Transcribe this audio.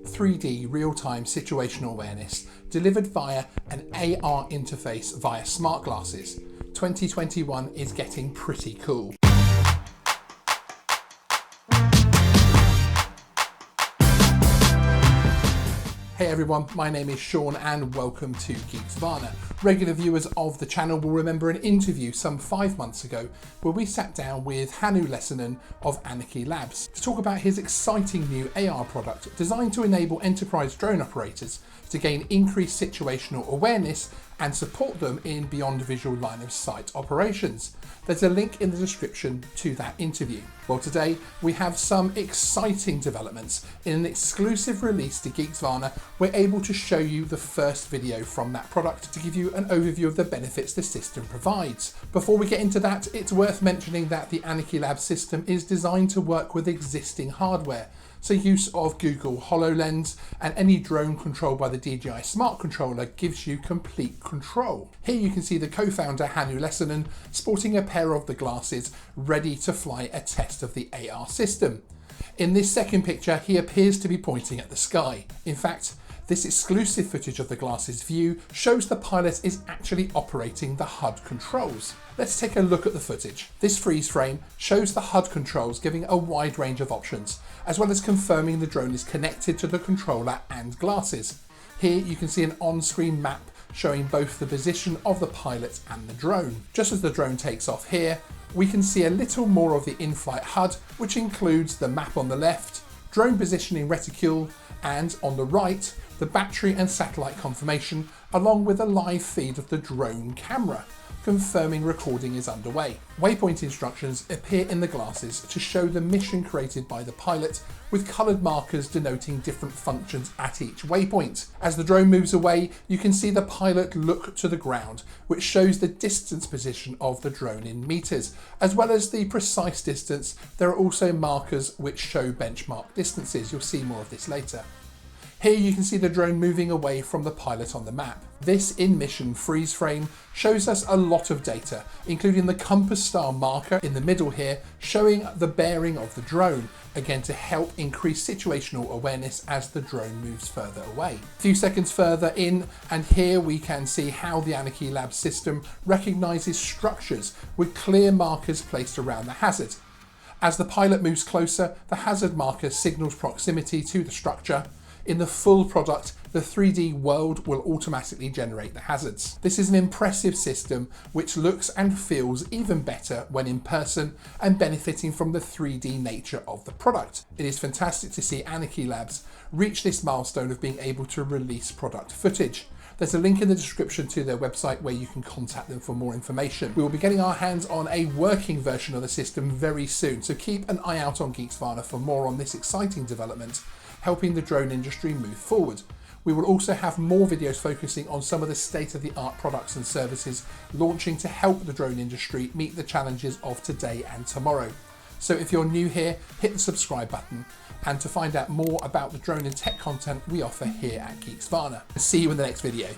3D real-time situational awareness delivered via an AR interface via smart glasses. 2021 is getting pretty cool. Hey everyone, my name is Sean and welcome to Geeksvana. Regular viewers of the channel will remember an interview some 5 months ago where we sat down with Hannu Lessinen of Anarky Labs to talk about his exciting new AR product designed to enable enterprise drone operators to gain increased situational awareness and support them in beyond visual line of sight operations. There's a link in the description to that interview. Well, today we have some exciting developments. In an exclusive release to Geeksvana, we're able to show you the first video from that product to give you an overview of the benefits the system provides. Before we get into that, it's worth mentioning that the Anarky Labs system is designed to work with existing hardware. So use of Google HoloLens and any drone controlled by the DJI Smart Controller gives you complete control. Here you can see the co-founder Hannu Lessinen sporting a pair of the glasses ready to fly a test of the AR system. In this second picture, he appears to be pointing at the sky. In fact, this exclusive footage of the glasses view shows the pilot is actually operating the HUD controls. Let's take a look at the footage. This freeze frame shows the HUD controls giving a wide range of options, as well as confirming the drone is connected to the controller and glasses. Here you can see an on-screen map showing both the position of the pilot and the drone. Just as the drone takes off here, we can see a little more of the in-flight HUD, which includes the map on the left, drone positioning reticule, and on the right, the battery and satellite confirmation, along with a live feed of the drone camera, confirming recording is underway. Waypoint instructions appear in the glasses to show the mission created by the pilot, with coloured markers denoting different functions at each waypoint. As the drone moves away, you can see the pilot look to the ground, which shows the distance position of the drone in meters, as well as the precise distance. There are also markers which show benchmark distances. You'll see more of this later. Here you can see the drone moving away from the pilot on the map. This in-mission freeze frame shows us a lot of data, including the compass star marker in the middle here, showing the bearing of the drone, again to help increase situational awareness as the drone moves further away. A few seconds further in, and here we can see how the Anarky Labs system recognises structures with clear markers placed around the hazard. As the pilot moves closer, the hazard marker signals proximity to the structure. In the full product, the 3D world will automatically generate the hazards. This is an impressive system which looks and feels even better when in person and benefiting from the 3D nature of the product. It is fantastic to see Anarky Labs reach this milestone of being able to release product footage. There's a link in the description to their website where you can contact them for more information. We will be getting our hands on a working version of the system very soon, so keep an eye out on Geeksvana for more on this exciting development, helping the drone industry move forward. We will also have more videos focusing on some of the state-of-the-art products and services launching to help the drone industry meet the challenges of today and tomorrow. So if you're new here, hit the subscribe button, and to find out more about the drone and tech content we offer here at Geeksvana. See you in the next video.